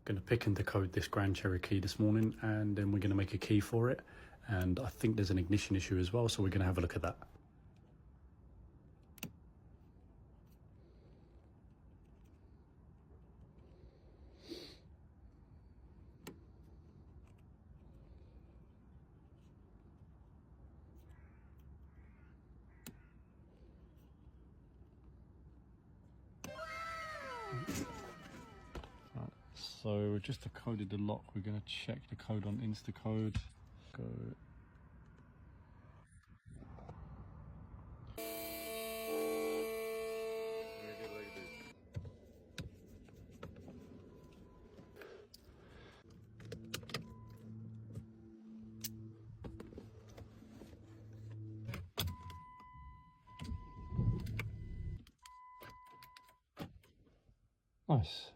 Going to pick and decode this Grand Cherokee this morning, and then we're going to make a key for it. And I think there's an ignition issue as well, so we're going to have a look at that. So we've just decoded the lock. We're going to check the code on Instacode. Go. Nice.